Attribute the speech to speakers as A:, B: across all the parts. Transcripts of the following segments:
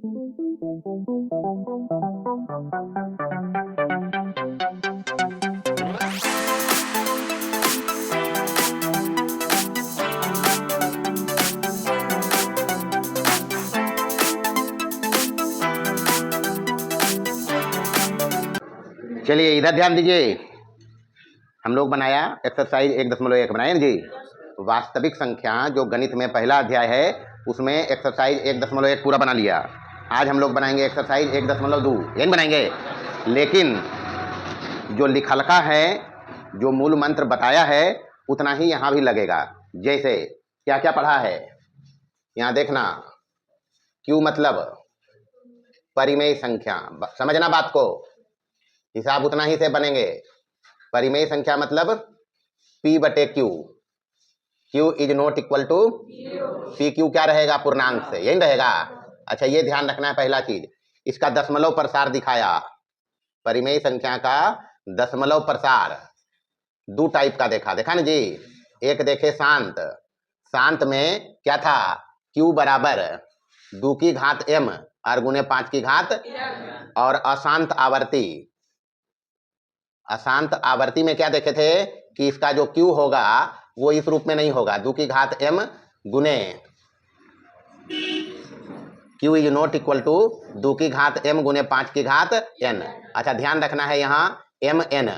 A: चलिए इधर ध्यान दीजिए। हम लोग बनाया एक्सरसाइज 1.1 बनाए ना जी। वास्तविक संख्या जो गणित में पहला अध्याय है उसमें एक्सरसाइज 1.1 पूरा बना लिया। आज हम लोग बनाएंगे एक्सरसाइज 1.2 यही बनाएंगे। लेकिन जो लिखलका है, जो मूल मंत्र बताया है उतना ही यहाँ भी लगेगा। जैसे क्या क्या पढ़ा है यहाँ देखना। क्यू मतलब परिमेय संख्या, समझना बात को, हिसाब उतना ही से बनेंगे। परिमेय संख्या मतलब P/Q, Q is not equal to PQ। क्या रहेगा? पूर्णांक से, यही रहेगा। अच्छा ये ध्यान रखना है पहला चीज। इसका दशमलव प्रसार दिखाया। परिमेय संख्या का दशमलव प्रसार दो टाइप का देखा ना जी। एक देखे शांत। शांत में क्या था? Q बराबर 2 की घात m और गुने 5 की घात। और अशांत आवर्ती, अशांत आवर्ती में क्या देखे थे कि इसका जो Q होगा वो इस रूप में नहीं होगा, 2 की घात m गुने Q is not equal to 2 की घात m गुने 5 की घात n। अच्छा ध्यान रखना है यहाँ mn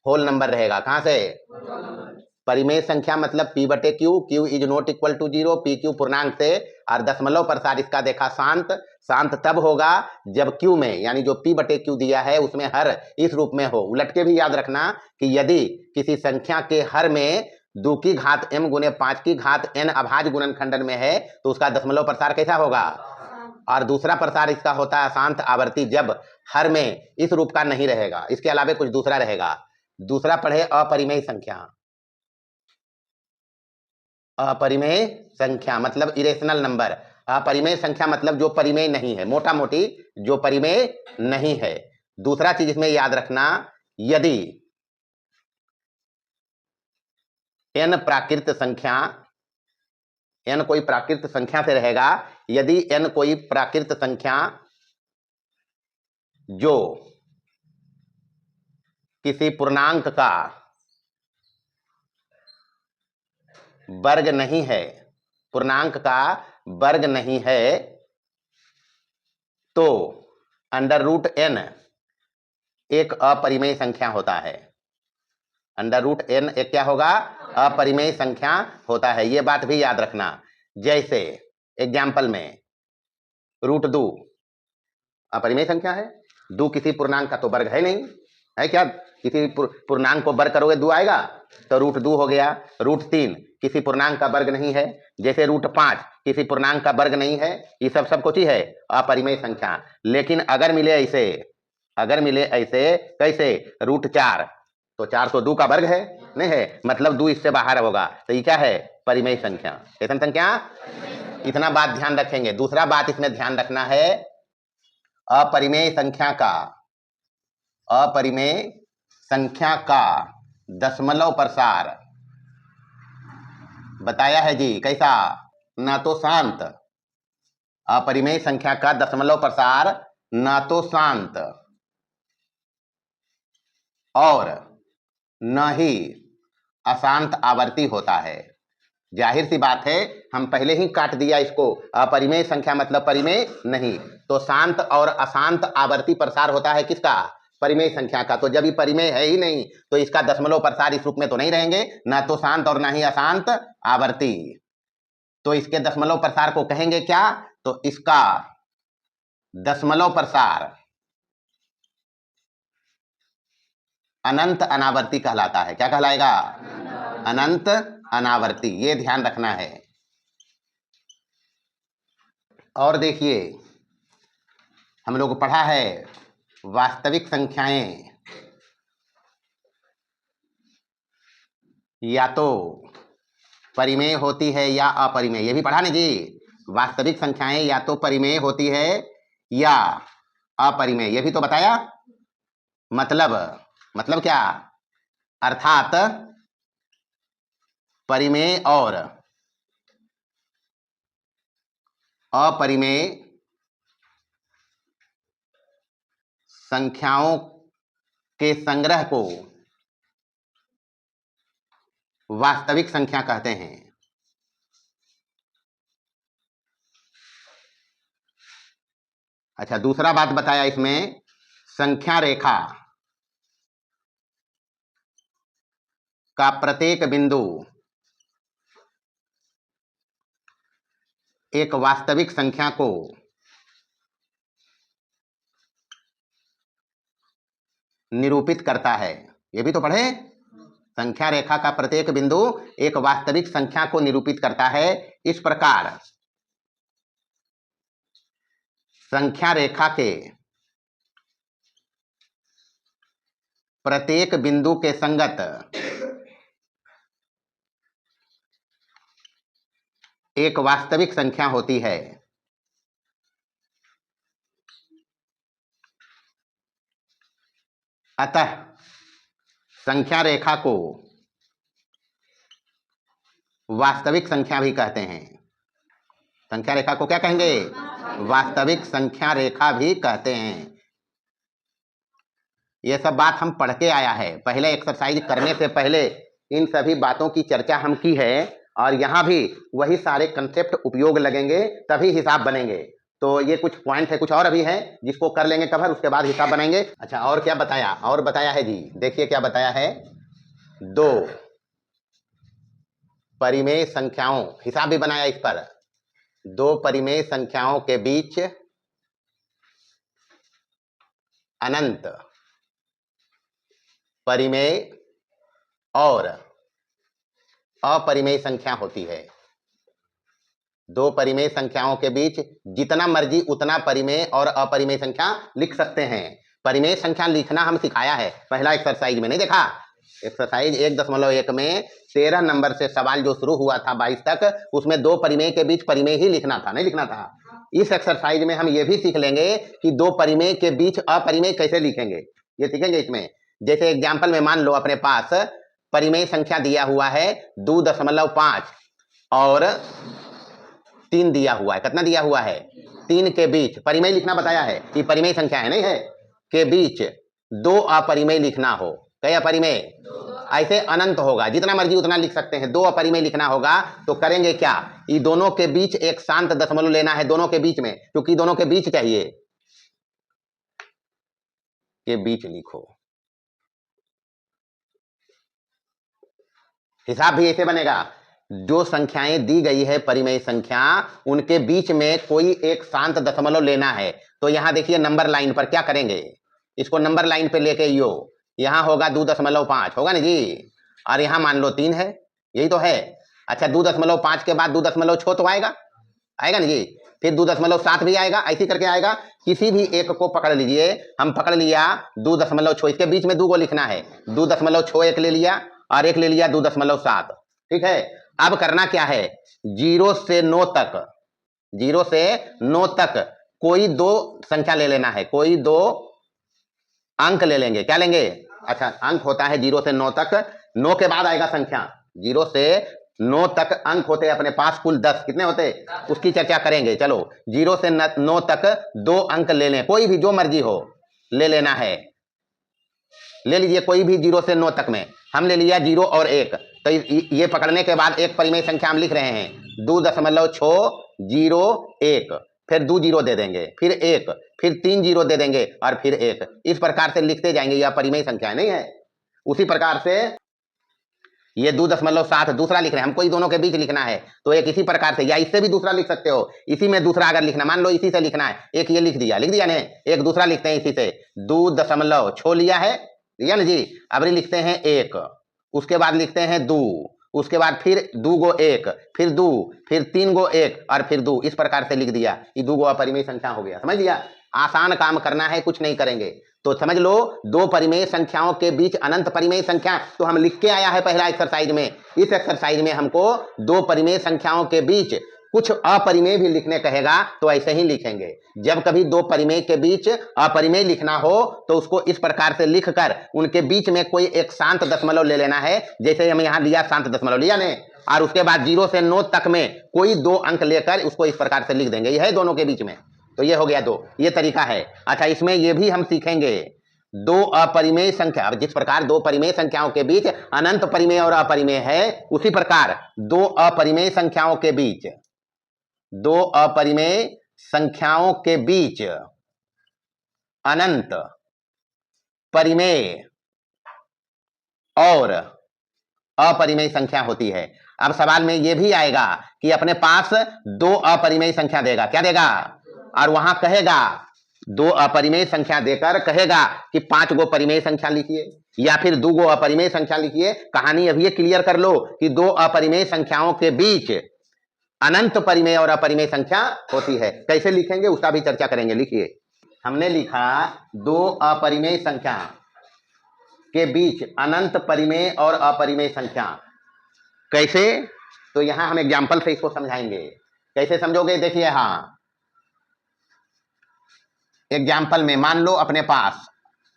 A: होल नंबर रहेगा। कहाँ से? परिमेय संख्या मतलब P/Q, Q is not equal to 0, PQ पूर्णांक से। और दशमलव प्रसार इसका देखा शांत। शांत तब होगा जब Q में, यानी जो P/Q दिया है उसमें हर इस रूप में हो। उलट के भी याद रखना कि यदि किसी संख्या के हर में 2 की घात m गुने 5 की घात n अभाज्य गुणनखंडन में है तो उसका दशमलव प्रसार कैसा होगा? और दूसरा प्रसार इसका होता है अशांत आवर्ती, जब हर में इस रूप का नहीं रहेगा, इसके अलावा कुछ दूसरा रहेगा। दूसरा पढ़े अपरिमेय संख्या। अपरिमेय संख्या मतलब इरेशनल नंबर। अपरिमेय संख्या मतलब जो परिमेय नहीं है, मोटा मोटी जो परिमेय नहीं है। दूसरा चीज इसमें याद रखना, यदि n प्राकृत संख्या, n कोई प्राकृत संख्या से रहेगा, यदि n कोई प्राकृत संख्या जो किसी पूर्णांक का वर्ग नहीं है, पूर्णांक का वर्ग नहीं है, तो √n एक अपरिमेय संख्या होता है। √n एक क्या होगा? अपरिमेय संख्या होता है। ये बात भी याद रखना। जैसे एग्जाम्पल में √2 अपरिमेय संख्या है। 2 किसी पूर्णांक का तो वर्ग है नहीं, है क्या? किसी पूर्णांक को वर्ग करोगे 2 आएगा, तो √2 हो गया। √3 किसी पूर्णांक का वर्ग नहीं है। जैसे √5 किसी पूर्णांक का वर्ग नहीं है। ये सब कुछ ही है अपरिमेय संख्या। लेकिन अगर मिले ऐसे, अगर मिले ऐसे कैसे? √4 तो 4 तो 2 का वर्ग है नहीं है, मतलब 2 इससे बाहर होगा, तो ये क्या है? परिमेय संख्या। कैसन संख्या? इतना बात ध्यान रखेंगे। दूसरा बात इसमें ध्यान रखना है, अपरिमेय संख्या का, अपरिमेय संख्या का दशमलव प्रसार बताया है जी। कैसा? ना तो शांत, अपरिमेय संख्या का दशमलव प्रसार ना तो शांत और न ही अशांत आवर्ती होता है। जाहिर सी बात है, हम पहले ही काट दिया इसको। अपरिमेय संख्या मतलब परिमेय नहीं, तो शांत और अशांत आवर्ती प्रसार होता है किसका? परिमेय संख्या का। तो जब ये परिमेय है ही नहीं तो इसका दशमलव प्रसार इस रूप में तो नहीं रहेंगे, ना तो शांत और ना ही अशांत आवर्ती। तो इसके दशमलव प्रसार को कहेंगे क्या? तो इसका दशमलव प्रसार अनंत अनावर्ती कहलाता है। क्या कहलाएगा? अनंत अनावर्ती। ये ध्यान रखना है। और देखिए हम लोग पढ़ा है वास्तविक संख्याएं या तो परिमेय होती है या अपरिमेय। ये भी पढ़ा नहीं जी। वास्तविक संख्याएं या तो परिमेय होती है या अपरिमेय, ये भी तो बताया। मतलब क्या? अर्थात परिमेय और अपरिमेय संख्याओं के संग्रह को वास्तविक संख्या कहते हैं। अच्छा, दूसरा बात बताया इसमें, संख्या रेखा का प्रत्येक बिंदु एक वास्तविक संख्या को निरूपित करता है। ये भी तो पढ़े, संख्या रेखा का प्रत्येक बिंदु एक वास्तविक संख्या को निरूपित करता है। इस प्रकार संख्या रेखा के प्रत्येक बिंदु के संगत एक वास्तविक संख्या होती है। अतः संख्या रेखा को वास्तविक संख्या भी कहते हैं। संख्या रेखा को क्या कहेंगे? वास्तविक संख्या रेखा भी कहते हैं। यह सब बात हम पढ़ के आया है, पहले एक्सरसाइज करने से पहले इन सभी बातों की चर्चा हम की है, और यहाँ भी वही सारे कंसेप्ट उपयोग लगेंगे, तभी हिसाब बनेंगे। तो ये कुछ पॉइंट है, कुछ और अभी है जिसको कर लेंगे कवर, उसके बाद हिसाब बनाएंगे। अच्छा, और क्या बताया? और बताया है जी, देखिए क्या बताया है। दो परिमेय संख्याओं, हिसाब भी बनाया इस पर, दो परिमेय संख्याओं के बीच अनंत परिमेय और अपरिमेय संख्या होती है। दो परिमेय संख्याओं के बीच जितना मर्जी उतना परिमेय और अपरिमेय संख्या लिख सकते हैं। परिमेय संख्या लिखना हम सिखाया है पहला एक्सरसाइज में, नहीं देखा? एक्सरसाइज 1.1 में 13 नंबर से सवाल जो शुरू हुआ था 22 तक, उसमें दो परिमेय के बीच परिमेय ही लिखना था, नहीं लिखना था। इस एक्सरसाइज में हम ये भी सीख लेंगे कि दो परिमेय के बीच अपरिमेय कैसे लिखेंगे, ये सीखेंगे इसमें। जैसे एग्जाम्पल में मान लो अपने पास परिमेय संख्या दिया हुआ है 2.5 और 3 दिया हुआ है। कितना दिया हुआ है? 3 के बीच परिमेय लिखना बताया है कि परिमेय संख्या है, नहीं है, के बीच दो अपरिमेय लिखना हो। कई अपरिमेय? ऐसे अनंत होगा, जितना मर्जी उतना लिख सकते हैं। दो अपरिमेय लिखना होगा तो करेंगे क्या? ये दोनों के बीच एक शांत दशमलव लेना है, दोनों के बीच में, क्योंकि दोनों के बीच चाहिए, के बीच लिखो। हिसाब भी ऐसे बनेगा, जो संख्याएं दी गई है परिमेय संख्या, उनके बीच में कोई एक शांत दशमलव लेना है। तो यहां देखिए नंबर लाइन पर क्या करेंगे, इसको नंबर लाइन पे लेके यहां होगा 2.5 होगा ना जी, और यहां मान लो 3 है, यही तो है। अच्छा, 2.5 के बाद 2.6 तो आएगा ना जी, फिर 2.7 भी आएगा, ऐसी करके आएगा। किसी भी एक को पकड़ लीजिए, हम पकड़ लिया 2.6, इसके बीच में 2 को लिखना है, 2.6 एक ले लिया और एक ले लिया 2.7, ठीक है। अब करना क्या है, 0 से 9 तक, 0 से 9 तक कोई दो संख्या ले लेना है, कोई दो अंक ले लेंगे। क्या लेंगे? अच्छा, अंक होता है 0 से 9 तक, 9 के बाद आएगा संख्या। 0 से 9 तक अंक होते हैं अपने पास कुल 10, कितने होते? उसकी चर्चा करेंगे। चलो, 0 से 9 तक 2 अंक ले लें, कोई भी जो मर्जी हो ले लेना है, ले लीजिए कोई भी 0 से 9 तक में। हम ले लिया 0 और 1, तो ये पकड़ने के बाद एक परिमेय संख्या हम लिख रहे हैं 2.601, फिर 2 0 दे देंगे, फिर 1, फिर 3 0 दे देंगे और फिर 1। इस प्रकार से लिखते जाएंगे, यह परिमेय संख्या नहीं है। उसी प्रकार से ये 2.7 दूसरा लिख रहे हैं, हमको दोनों के बीच लिखना है, तो एक इसी प्रकार से, या इससे भी दूसरा लिख सकते हो। इसी में दूसरा अगर लिखना, मान लो इसी से लिखना है, एक ये लिख दिया नहीं, एक दूसरा लिखते हैं इसी से, 2.6 लिया है, लिया ना जी। अब लिखते हैं 1, उसके बाद लिखते हैं 2, उसके बाद फिर 2 गो 1, फिर 2, फिर 3 गो 1 और फिर 2। इस प्रकार से लिख दिया, ये 2 गो अपरिमेय संख्या हो गया। समझ लिया? आसान काम करना है, कुछ नहीं करेंगे। तो समझ लो, दो परिमेय संख्याओं के बीच अनंत परिमेय संख्या, तो हम लिख के आया है पहला एक्सरसाइज में। इस एक्सरसाइज में हमको दो परिमेय संख्याओं के बीच कुछ अपरिमेय भी लिखने कहेगा, तो ऐसे ही लिखेंगे। जब कभी दो परिमेय के बीच अपरिमेय लिखना हो तो उसको इस प्रकार से लिखकर उनके बीच में कोई एक शांत दशमलव ले लेना है। जैसे हम यहाँ लिया शांत दशमलव, लिया ने, और उसके बाद 0 से 9 तक में कोई दो अंक लेकर उसको इस प्रकार से लिख देंगे, यह है दोनों के बीच में। तो ये हो गया 2, ये तरीका है। अच्छा, इसमें ये भी हम सीखेंगे, दो अपरिमेय संख्या, जिस प्रकार दो परिमेय संख्याओं के बीच अनंत परिमेय और अपरिमेय है, उसी प्रकार दो अपरिमेय संख्याओं के बीच, दो अपरिमेय संख्याओं के बीच अनंत परिमेय और अपरिमेय संख्या होती है। अब सवाल में यह भी आएगा कि अपने पास दो अपरिमेय संख्या देगा, क्या देगा, और वहां कहेगा दो अपरिमेय संख्या देकर कहेगा कि 5 गो परिमेय संख्या लिखिए या फिर 2 गो अपरिमेय संख्या लिखिए। कहानी अभी ये क्लियर कर लो कि दो अपरिमेय संख्याओं के बीच अनंत परिमेय और अपरिमेय संख्या होती है। कैसे लिखेंगे उसका भी चर्चा करेंगे। लिखिए, हमने लिखा दो अपरिमेय संख्या के बीच अनंत परिमेय और अपरिमेय संख्या। कैसे, तो यहां हम एग्जाम्पल से इसको समझाएंगे। कैसे समझोगे, देखिए, हाँ, एग्जाम्पल में मान लो अपने पास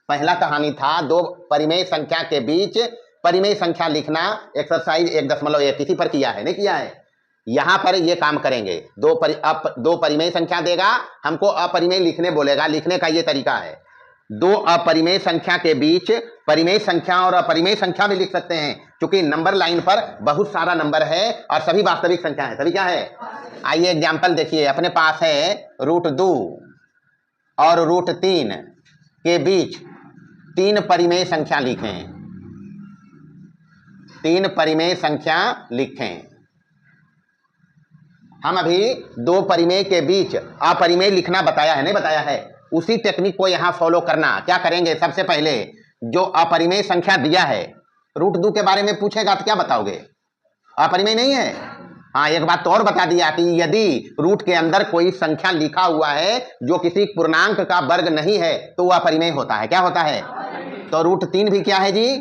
A: पहला कहानी था दो परिमेय संख्या के बीच परिमेय संख्या लिखना, एक्सरसाइज 1.1 इसी पर किया है, नहीं किया है। यहां पर ये काम करेंगे, दो परिमेय संख्या देगा, हमको अपरिमेय लिखने बोलेगा। लिखने का ये तरीका है, दो अपरिमेय संख्या के बीच परिमेय संख्या और अपरिमेय संख्या भी लिख सकते हैं, क्योंकि नंबर लाइन पर बहुत सारा नंबर है और सभी वास्तविक संख्या है। सभी क्या है, आइए एग्जाम्पल देखिए। अपने पास है √2 और √3 के बीच 3 परिमेय संख्या लिखें, 3 परिमेय संख्या लिखें। हम अभी दो परिमेय के बीच अपरिमेय लिखना बताया है, नहीं बताया है, उसी टेक्निक को यहां फॉलो करना। क्या करेंगे, सबसे पहले जो अपरिमेय संख्या दिया है, √2 के बारे में पूछेगा तो क्या बताओगे, अपरिमेय नहीं है। हाँ, एक बात तो और बता दिया कि यदि रूट के अंदर कोई संख्या लिखा हुआ है जो किसी पूर्णांक का वर्ग नहीं है तो वह अपरिमेय होता है। क्या होता है, तो √3 भी क्या है जी,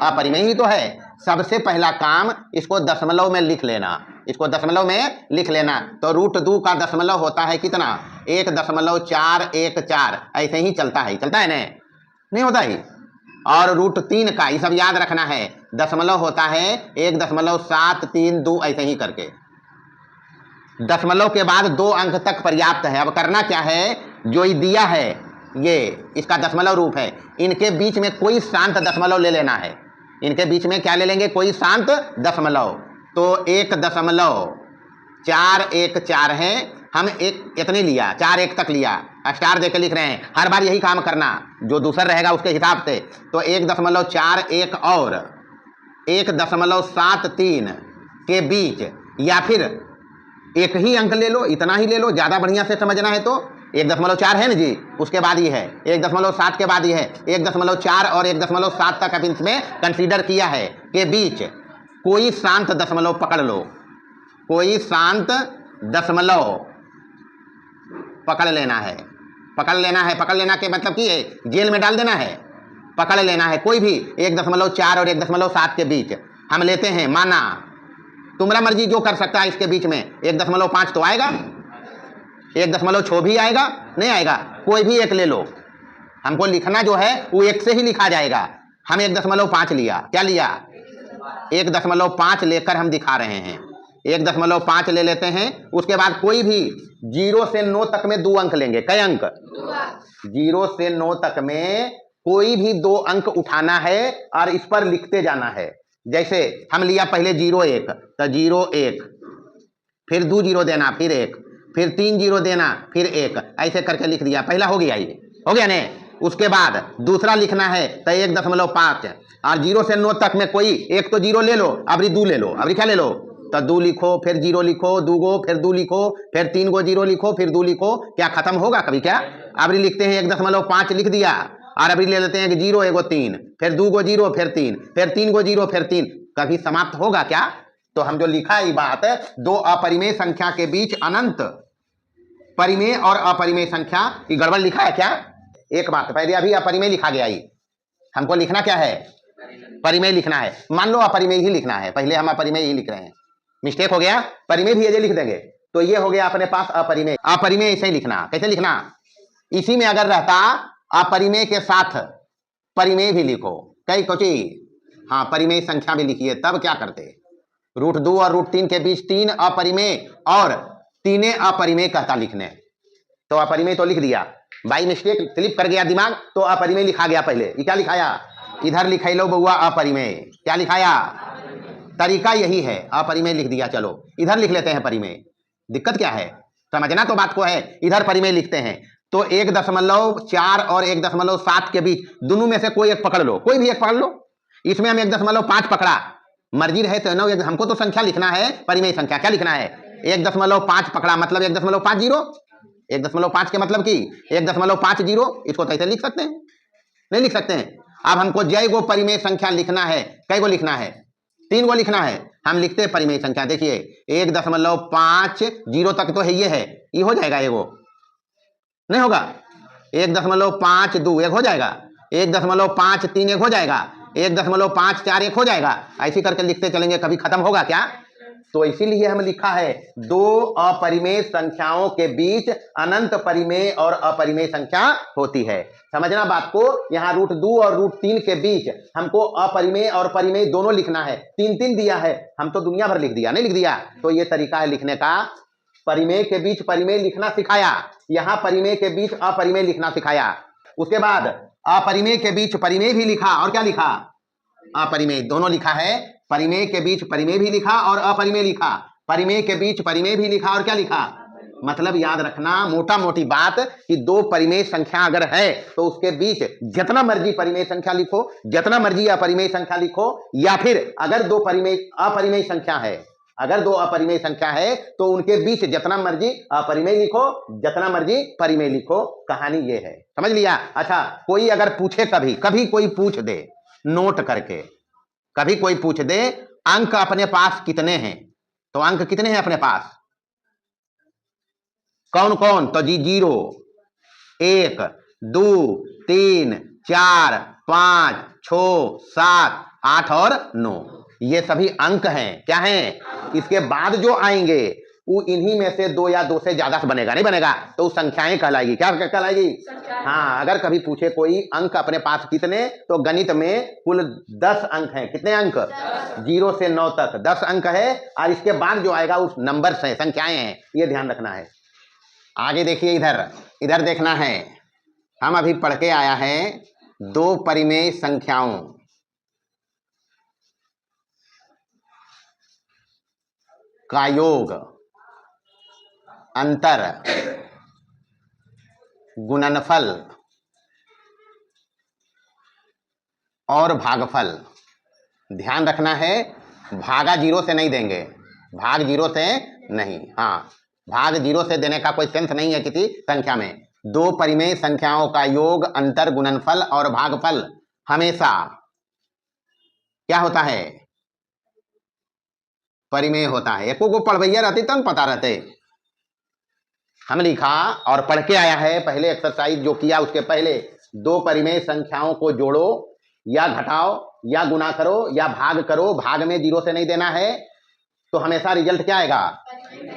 A: अपरिमेय ही तो है। सबसे पहला काम इसको दशमलव में लिख लेना, इसको दशमलव में लिख लेना। तो √2 का दशमलव होता है कितना, 1.414। ऐसे ही चलता है, चलता है नहीं होता ही। और √3 का ये सब याद रखना है, दशमलव होता है 1.732, ऐसे ही करके। दशमलव के बाद 2 अंक तक पर्याप्त है। अब करना क्या है, जो ये दिया है ये इसका दशमलव रूप है, इनके बीच में कोई शांत दशमलव ले लेना है। इनके बीच में क्या ले लेंगे, कोई शांत दशमलव। तो 1.414 है, हम एक इतने लिया, 4 1 तक लिया, स्टार देकर लिख रहे हैं। हर बार यही काम करना, जो दूसरा रहेगा उसके हिसाब से। तो 1.41 और 1.73 के बीच, या फिर एक ही अंक ले लो, इतना ही ले लो, ज्यादा बढ़िया से समझना है तो 1.4 है ना जी, उसके बाद ही है 1.7 के बाद ही है 1.4 और 1.7 तक अब इसमें कंसीडर किया है के बीच कोई शांत दशमलव पकड़ लो, कोई शांत दशमलव पकड़ लेना है। पकड़ लेना के मतलब कि जेल में डाल देना है, पकड़ लेना है। कोई भी 1.4 और 1.7 के बीच हम लेते हैं। माना तुम्हारा मर्जी जो कर सकता है, इसके बीच में 1.5 तो आएगा, 1.6 भी आएगा, नहीं आएगा, कोई भी एक ले लो। हमको लिखना जो है वो एक से ही लिखा जाएगा। हम 1.5 लिया, क्या लिया, 1.5 लेकर हम दिखा रहे हैं। 1.5 ले लेते हैं। उसके बाद कोई भी 0 से 9 तक में 2 अंक लेंगे। कई अंक, 0 से 9 तक में कोई भी 2 अंक उठाना है और इस पर लिखते जाना है। जैसे हम लिया पहले 0 1, तो 0 1, फिर 2 0 देना, फिर 1, फिर 3 0 देना, फिर 1, ऐसे करके लिख दिया। पहला हो गया, ये हो गया ने। उसके बाद दूसरा लिखना है तो 1.5 और 0 से 9 तक में कोई एक तो 0 ले लो, अबरी 2 ले लो, अबरी क्या ले लो, तो 2 लिखो, फिर 0 लिखो, 2 गो, फिर 2 लिखो, फिर 3 गो 0 लिखो, फिर 2 लिखो। क्या खत्म होगा कभी, क्या अबरी लिखते हैं 1.5 लिख दिया, और अभी ले लेते हैं कि 0 1 3, फिर 2 गो 0, फिर 3, फिर 3 गो 0, फिर 3। कभी समाप्त होगा क्या। तो हम जो लिखा है ये बात, दो अपरिमेय संख्या के बीच अनंत परिमेय और अपरिमेय संख्या, ये गड़बड़ लिखा है क्या। एक बात पहले, अभी अपरिमेय लिखा गया, ये हमको लिखना क्या है, परिमेय लिखना है। मान लो अपरिमेय ही लिखना है, पहले हम अपरिमेय ही लिख रहे हैं, मिस्टेक हो गया, परिमेय भी ये लिख देंगे। तो ये हो गया अपने पास अपरिमेय। अपरिमेय ऐसे ही लिखना, कैसे लिखना, इसी में अगर रहता अपरिमेय के साथ परिमेय भी लिखो, कई कोची, हाँ परिमेय संख्या भी लिखिए, तब क्या करते, √2 और √3 के बीच 3 अपरिमेय और 3 अपरिमेय कहता लिखने। तो अपरिमेय तो लिख दिया, बाई मिस्टेक स्लिप कर गया दिमाग तो अपरिमेय लिखा गया। पहले ये क्या लिखाया, इधर लिखाई लो बउआ अपरिमेय, क्या लिखाया, तरीका यही है, अपरिमेय लिख दिया। चलो इधर लिख लेते हैं परिमेय, दिक्कत क्या है, समझना तो बात को है। इधर परिमेय लिखते हैं तो 1.4 और 1.7 के बीच दोनों में से कोई एक पकड़ लो, कोई भी एक पकड़ लो। इसमें हम 1.5 पकड़ा, मर्जी रहे तो ना, हमको तो संख्या लिखना है, परिमेय संख्या क्या लिखना है, 1.5 पकड़ा मतलब 1.50, 1.5 के मतलब की 1.50, इसको तो ऐसे लिख सकते हैं, नहीं लिख सकते हैं। अब हमको जय गो परिमेय संख्या लिखना है, कई गो लिखना है, 3 गो लिखना है। हम लिखते हैं परिमेय संख्या, देखिए 1.50 तक तो है, ये हो जाएगा, एगो नहीं होगा, 1.52 एक हो जाएगा, 1.53 एक हो जाएगा, 1.54 एक हो जाएगा, ऐसे करके लिखते चलेंगे, कभी खत्म होगा क्या। तो इसीलिए हम लिखा है दो अपरिमेय संख्याओं के बीच अनंत परिमेय और अपरिमेय संख्या होती है। समझना बात को, यहाँ √2 और √3 के बीच हमको अपरिमेय और परिमेय दोनों लिखना है, 3 दिया है, हम तो दुनिया भर लिख दिया, नहीं लिख दिया। तो ये तरीका है लिखने का, परिमेय के बीच परिमेय लिखना सिखाया, यहां परिमेय के बीच अपरिमेय लिखना सिखाया। उसके बाद अपरिमेय के बीच परिमेय भी लिखा, और क्या लिखा, अपरिमेय दोनों लिखा है, परिमेय के बीच परिमेय भी लिखा और अपरिमेय लिखा, परिमेय के बीच परिमेय भी लिखा और क्या लिखा। मतलब याद रखना मोटा मोटी बात कि दो परिमेय संख्या अगर है तो उसके बीच जितना मर्जी परिमेय संख्या लिखो, जितना मर्जी अपरिमेय संख्या लिखो, या फिर अगर दो अपरिमेय संख्या है, अगर दो अपरिमेय संख्या है तो उनके बीच जितना मर्जी अपरिमेय लिखो, जितना मर्जी परिमेय लिखो। कहानी ये है, समझ लिया। अच्छा, कोई अगर पूछे, कभी कोई पूछ दे नोट करके, कभी कोई पूछ दे अंक अपने पास कितने हैं, तो अंक कितने हैं अपने पास, कौन कौन, तो जी 0, 1, 2, 3, 4, 5, 6, 7, 8 और 9, ये सभी अंक हैं, क्या हैं। इसके बाद जो आएंगे वो इन्हीं में से 2 या 2 से ज्यादा से बनेगा, नहीं बनेगा तो संख्याएं कहलाएगी, क्या कहलाएगी। हाँ, अगर कभी पूछे कोई अंक अपने पास कितने, तो गणित में कुल 10 अंक हैं। कितने अंक, 0 से 9 तक 10 अंक है, और इसके बाद जो आएगा उस नंबर से संख्याएं हैं, ये ध्यान रखना है। आगे देखिए, इधर देखना है, हम अभी पढ़ के आया है दो परिमेय संख्याओं का योग, अंतर, गुणनफल और भागफल। ध्यान रखना है, भागा 0 से नहीं देंगे, भाग 0 से नहीं, हाँ भाग 0 से देने का कोई सेंस नहीं है किसी संख्या में। दो परिमेय संख्याओं का योग, अंतर, गुणनफल और भागफल हमेशा क्या होता है, परिमेय होता है। एको को पढ़वैया रहते तब पता रहते। हम लिखा और पढ़ के आया है, पहले एक्सरसाइज जो किया उसके पहले, दो परिमेय संख्याओं को जोड़ो या घटाओ या गुना करो या भाग करो, भाग में 0 से नहीं देना है तो हमेशा रिजल्ट क्या आएगा,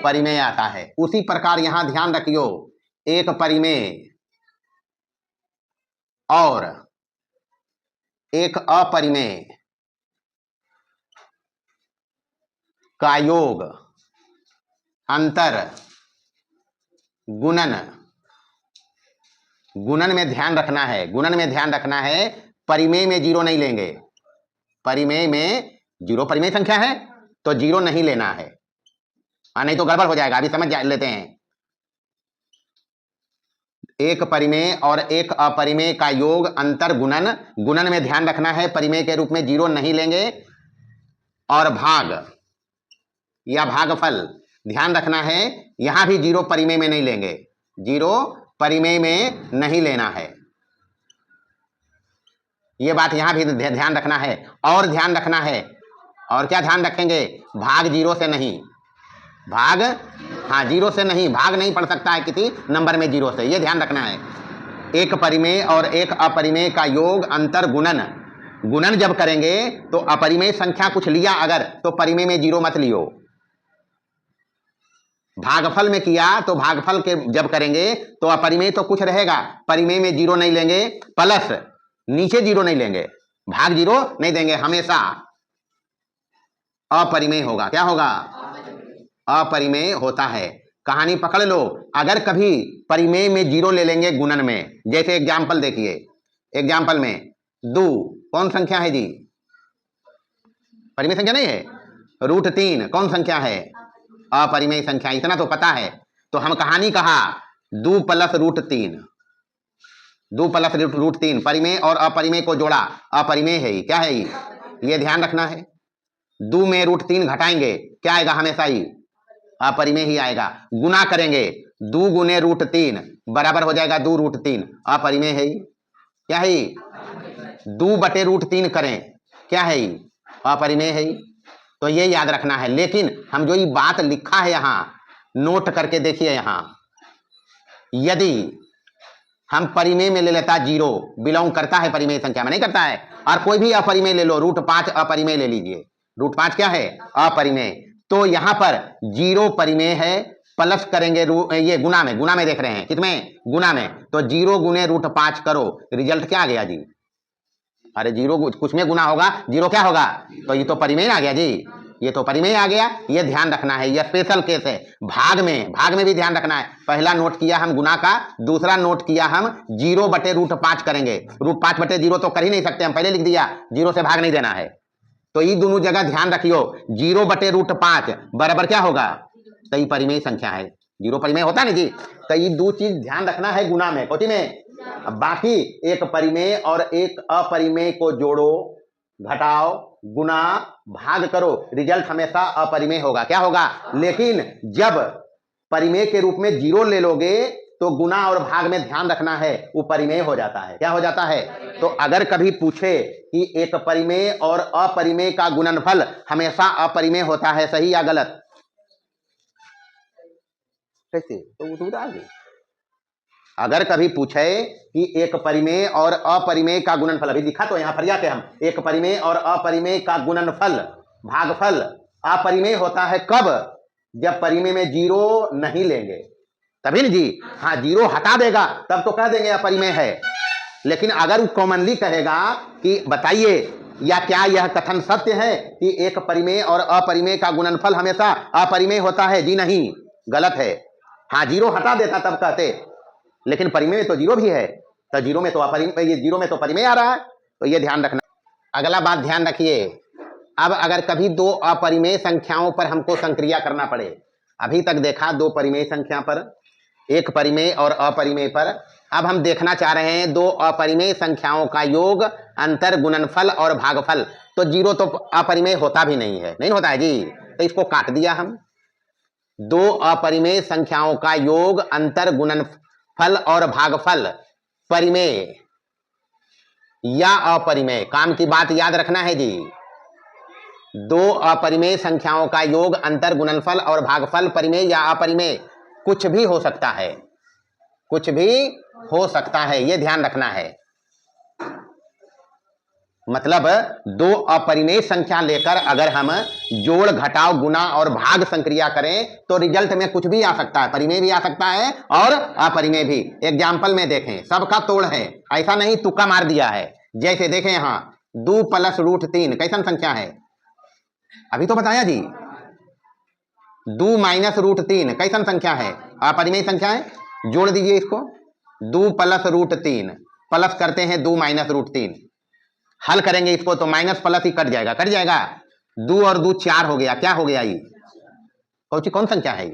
A: परिमेय आता है। उसी प्रकार यहां ध्यान रखियो, एक परिमेय और एक अपरिमेय का योग, अंतर, गुणन में ध्यान रखना है, गुणन में ध्यान रखना है, परिमेय में 0 नहीं लेंगे, परिमेय में 0 परिमेय संख्या है तो 0 नहीं लेना है, नहीं तो गड़बड़ हो जाएगा। अभी समझ लेते हैं, एक परिमेय और एक अपरिमेय का योग, अंतर, गुणन में ध्यान रखना है, परिमेय के रूप में 0 नहीं लेंगे, और भाग या भागफल ध्यान रखना है, यहां भी 0 परिमेय में नहीं लेंगे, 0 परिमेय में नहीं लेना है, ये बात यहां भी ध्यान रखना है। और ध्यान रखना है, और क्या ध्यान रखेंगे, भाग 0 से नहीं, भाग, हाँ 0 से नहीं, भाग नहीं पड़ सकता है किसी नंबर में 0 से, ये ध्यान रखना है। एक परिमेय और एक अपरिमेय का योग, अंतर, गुणन जब करेंगे तो अपरिमेय संख्या कुछ लिया अगर, तो परिमेय में 0 मत लियो। भागफल में किया तो भागफल के जब करेंगे तो अपरिमेय तो कुछ रहेगा, परिमेय में 0 नहीं लेंगे, प्लस नीचे 0 नहीं लेंगे, भाग 0 नहीं देंगे, हमेशा अपरिमेय होगा। क्या होगा, अपरिमेय होता है। कहानी पकड़ लो। अगर कभी परिमेय में जीरो ले लेंगे गुणन में, जैसे एग्जाम्पल देखिए, एग्जाम्पल में 2 कौन संख्या है जी? परिमेय संख्या नहीं है। √3 कौन संख्या है? अपरिमेय संख्या। इतना तो पता है। तो हम कहानी कहा 2 + √3, 2 + √3 परिमेय और अपरिमेय को जोड़ा, अपरिमेय है। क्या है ये ध्यान रखना है। 2 में √3 घटाएंगे, क्या आएगा? हमेशा ही अपरिमेय ही आएगा। गुना करेंगे 2 × √3 बराबर हो जाएगा 2 √3, अपरिमेय है। क्या है? 2 / √3 करें, क्या है? अपरिमेय है। तो ये याद रखना है। लेकिन हम जो ये बात लिखा है यहां, नोट करके देखिए। यहां यदि हम परिमेय में ले लेता 0, बिलोंग करता है परिमेय संख्या में, नहीं करता है। और कोई भी अपरिमेय ले लो, √5 अपरिमेय ले लीजिए। √5 क्या है? अपरिमेय। तो यहां पर 0 परिमेय है, प्लस करेंगे ये गुना में देख रहे हैं, कितमें? गुना में। तो 0 × √5 करो, रिजल्ट क्या आ गया जी? अरे 0 कुछ में गुना होगा, 0 क्या होगा? तो ये तो परिमेय आ गया जी, ये तो परिमेय आ गया। ये ध्यान रखना है, ये स्पेशल केस है। भाग में भी ध्यान रखना है। पहला नोट किया हम गुना का, दूसरा नोट किया हम 0 / √5 करेंगे। √5 / 0 तो कर ही नहीं सकते, हम पहले लिख दिया, 0 से भाग नहीं देना है। तो ये दोनों जगह ध्यान रखियो। 0 / √5 बराबर क्या होगा? तो ये परिमेय संख्या है। 0 परिमेय होता नहीं जी। तो ये 2 चीज ध्यान रखना है गुना में, कोटि में। बाकी एक परिमेय और एक अपरिमेय को जोड़ो, घटाओ, गुना, भाग करो, रिजल्ट हमेशा अपरिमेय होगा। क्या होगा? लेकिन जब परिमेय के रूप में 0 ले लोगे तो गुना और भाग में ध्यान रखना है, वो परिमेय हो जाता है। क्या हो जाता है? तो अगर कभी पूछे कि एक परिमेय और अपरिमेय का गुणनफल हमेशा अपरिमेय होता है, सही या गलत? कैसे? तो बता दे। अगर कभी पूछे कि एक परिमेय और अपरिमेय का गुणनफल, अभी लिखा तो यहां फरिया के हम, एक परिमेय और अपरिमेय का गुणनफल, भागफल अपरिमेय होता है कब? जब परिमेय में 0 नहीं लेंगे, तभी ना जी। हाँ, 0 हटा देगा तब तो कह देंगे अपरिमेय है। लेकिन अगर वो कॉमनली कहेगा कि बताइए या क्या यह कथन सत्य है कि एक परिमेय और अपरिमेय का गुणनफल हमेशा अपरिमेय होता है? जी नहीं, गलत है। हाँ, 0 हटा देता तब कहते, लेकिन परिमेय में तो 0 भी है, तो 0 में तो अपरिमेय, ये 0 में तो परिमेय आ रहा है। तो ये ध्यान रखना। अगला बात ध्यान रखिए। अब अगर कभी 2 अपरिमेय संख्याओं पर हमको संक्रिया करना पड़े, अभी तक देखा 2 परिमेय संख्या पर, एक परिमेय और अपरिमेय पर। अब हम देखना चाह रहे हैं 2 अपरिमेय संख्याओं का योग, अंतर, गुणनफल और भागफल। तो 0 तो अपरिमेय होता भी नहीं है, नहीं होता है जी। तो इसको काट दिया हम। 2 अपरिमेय संख्याओं का योग, अंतर, गुणनफल और भागफल परिमेय या अपरिमेय, काम की बात याद रखना है जी। 2 अपरिमेय संख्याओं का योग, अंतर, गुणनफल और भागफल परिमेय या अपरिमेय कुछ भी हो सकता है, कुछ भी हो सकता है, यह ध्यान रखना है। मतलब 2 अपरिमेय संख्या लेकर अगर हम जोड़, घटाव, गुना और भाग संक्रिया करें तो रिजल्ट में कुछ भी आ सकता है, परिमेय भी आ सकता है और अपरिमेय भी। एग्जाम्पल में देखें, सबका तोड़ है, ऐसा नहीं तुक्का मार दिया है। जैसे देखें यहां 2 + √3 कैसन संख्या है? अभी तो बताया जी। 2 - √3 कैसन संख्या है? अपरिमेय संख्या है। जोड़ दीजिए इसको, 2 + √3, प्लस करते हैं 2 - √3, हल करेंगे इसको तो माइनस प्लस ही कट जाएगा, कट जाएगा। 2 और 2 4 हो गया। क्या हो गया ये? कौन संख्या है?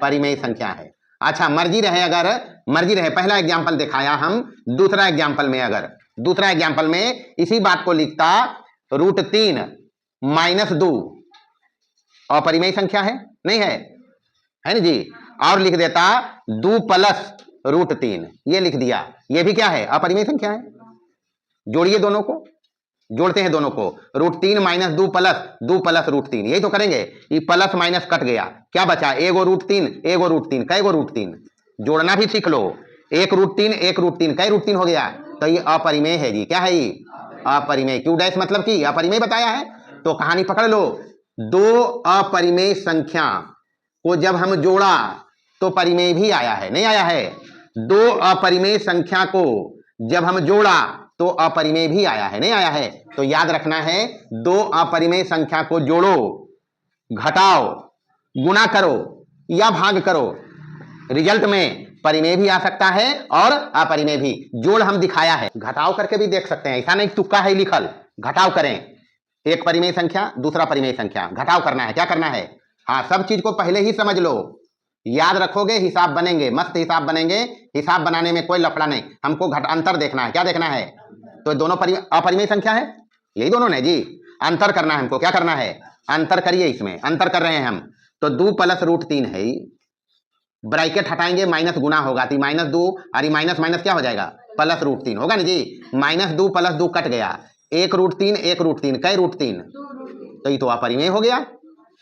A: परिमेय संख्या है। अच्छा, मर्जी रहे, अगर मर्जी रहे, पहला एग्जाम्पल दिखाया हम, दूसरा एग्जाम्पल में अगर दूसरा एग्जाम्पल में इसी बात को लिखता √3 - 2 अपरिमेय संख्या है, नहीं है? है ना जी। और लिख देता 2 + √3, ये लिख दिया, ये भी क्या है? अपरिमेय संख्या है। जोड़िए दोनों को, जोड़ते हैं दोनों को, √3 - 2 + 2 + √3, यही तो करेंगे। ये प्लस माइनस कट गया, क्या बचा? एगो √3, एगो √3, कैगो √3? जोड़ना भी सीख लो। 1 √3, 1 √3, कै √3 हो गया? तो ये अपरिमेय है जी। क्या है ये? अपरिमेय। क्यू डैश मतलब कि अपरिमेय बताया है। तो कहानी पकड़ लो, 2 अपरिमेय संख्या को जब हम जोड़ा तो परिमेय भी आया है, नहीं आया है? 2 अपरिमेय संख्या को जब हम जोड़ा तो अपरिमेय भी आया है, नहीं आया है? तो याद रखना है, 2 अपरिमेय संख्या को जोड़ो, घटाओ, गुना करो या भाग करो रिजल्ट में परिमेय भी आ सकता है और अपरिमेय भी। जोड़ हम दिखाया है, घटाव करके भी देख सकते हैं, ऐसा नहीं तुक्का है लिखल। घटाव करें, एक परिमेय संख्या दूसरा परिमेय संख्या, घटाव करना है। क्या करना है? हाँ, सब चीज को पहले ही समझ लो, याद रखोगे, हिसाब बनेंगे, मस्त हिसाब बनेंगे। हिसाब बनाने में कोई लफड़ा नहीं, हमको अंतर देखना है। क्या देखना है? तो दोनों अपरिमेय संख्या है, यही दोनों ने जी। अंतर करना है हमको। क्या करना है? अंतर करिए, इसमें अंतर कर रहे हैं हम। तो 2 + √3 है, ब्रैकेट हटाएंगे, माइनस गुना होगा, तो -2 और माइनस माइनस क्या हो जाएगा? +√3 होगा ना जी। -2 + 2 कट गया, 1 √3 1 √3, कै √3? तो ये तो अपरिमेय हो गया,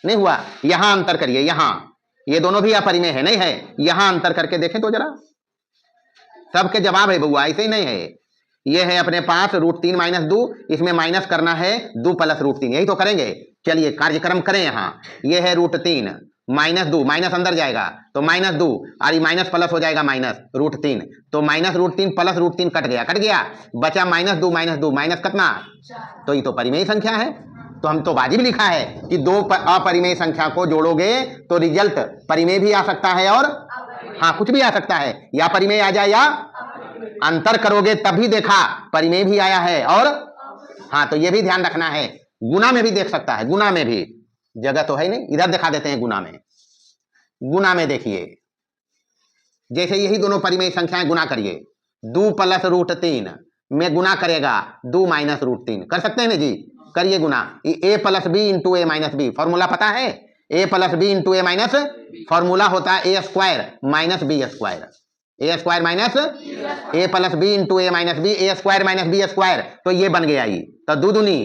A: नहीं हुआ? यहां अंतर करिए, यहां ये दोनों भी अपरिमेय है, नहीं है? यहां अंतर करके देखें तो जरा, सबके जवाब है बउआ, ऐसे ही नहीं है। ये है अपने पास √3 - 2, इसमें माइनस करना है 2 + √3, यही तो करेंगे। चलिए कार्यक्रम करें। यहाँ ये है √3 - 2, माइनस अंदर जाएगा तो -2 और माइनस प्लस हो जाएगा -√3, तो -√3 + √3 कट गया, बचा -2 - 2 माइनस कितना? तो ये तो परिमेय संख्या है। तो हम तो वाजिब लिखा है कि 2 अपरिमेय संख्या को जोड़ोगे तो रिजल्ट परिमेय भी आ सकता है और हाँ कुछ भी आ सकता है, या परिमेय आ जाए या अंतर करोगे तब भी देखा परिमेय भी आया है और हाँ, तो ये भी ध्यान रखना है। गुना में भी देख सकता है, गुना में भी जगह तो है नहीं, इधर दिखा देते हैं गुना में। गुना में देखिए, जैसे यही दोनों परिमेय संख्याएं गुना करिए, 2 + √3 में गुना करेगा 2 - √3, कर सकते हैं ना जी? करिए गुना, a + b × a - b, formula पता है? a + b × a - फॉर्मूला होता है a² - b², a² - a + b × a² - b², तो ये बन गया। ये तो 2 दूनी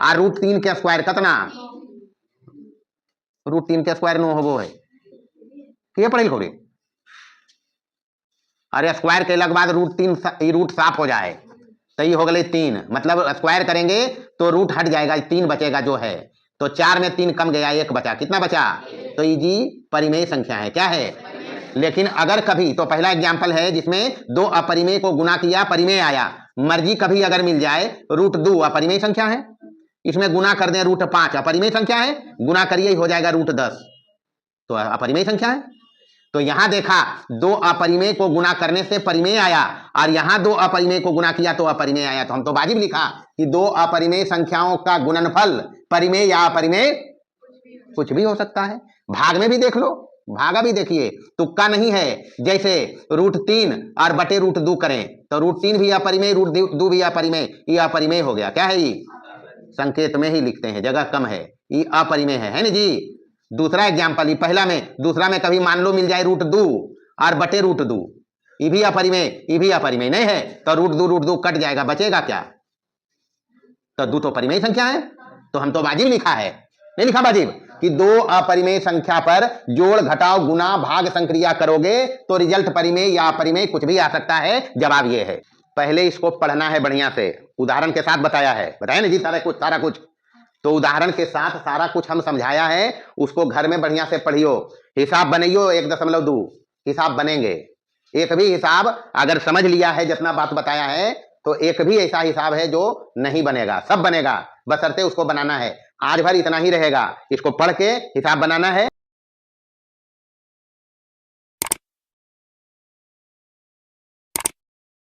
A: और √3 के स्क्वायर कितना? √3 के स्क्वायर नो होबो है, ये पढ़े लिखो रे। अरे स्क्वायर के लग बाद √3 रूट साफ हो जाए तो ये हो गए 3, मतलब स्क्वायर करेंगे तो रूट हट जाएगा, 3 बचेगा जो है, तो 4 में 3 कम गया, 1 बचा, कितना बचा? तो ये जी परिमेय संख्या है। क्या है? लेकिन अगर कभी, तो पहला एग्जाम्पल है जिसमें 2 अपरिमेय को गुना किया, परिमेय आया। मर्जी कभी अगर मिल जाए, √2 अपरिमेय संख्या है, इसमें गुना कर दें √5 अपरिमेय संख्या है, गुना करिए हो जाएगा √10, तो अपरिमेय संख्या है। तो यहां देखा 2 अपरिमेय को गुना करने से परिमेय आया और यहां 2 अपरिमेय को गुना किया तो अपरिमेय आया, तो हम तो वाजिब लिखा कि 2 अपरिमेय संख्याओं का गुणनफल परिमेय या अपरिमेय कुछ भी हो सकता है। भाग में भी देख लो, भागा भी देखिए, तुक्का नहीं है। जैसे √3 और बटे √2 करें तो √3 भी अपरिमेय, √2 भी अपरिमेय, ये अपरिमेय हो गया। क्या है ये? संकेत में ही लिखते हैं, जगह कम है, ये अपरिमेय है ना जी। दूसरा एग्जाम्पल, ये पहला में, दूसरा में कभी मान लो मिल जाए √2 और बटे √2, ये भी अपरिमेय, ये भी अपरिमेय नहीं है, तो √2 कट जाएगा, बचेगा क्या? तो 2 तो परिमेय संख्या है, तो हम तो वाजिब लिखा है, नहीं लिखा वाजिब कि 2 अपरिमेय संख्या पर जोड़ घटाव गुना भाग संक्रिया करोगे तो रिजल्ट परिमेय या अपरिमेय कुछ भी आ सकता है। जवाब ये है। पहले इसको पढ़ना है बढ़िया से, उदाहरण के साथ बताया है, बताया ना जी सारा कुछ। तो उदाहरण के साथ सारा कुछ हम समझाया है, उसको घर में बढ़िया से पढ़ियो, हिसाब बनाइयो, 1.2 हिसाब बनेंगे। एक भी हिसाब अगर समझ लिया है जितना बात बताया है, तो एक भी ऐसा हिसाब है जो नहीं बनेगा, सब बनेगा, बशर्ते उसको बनाना है। आज भर इतना ही रहेगा, इसको पढ़ के हिसाब बनाना है।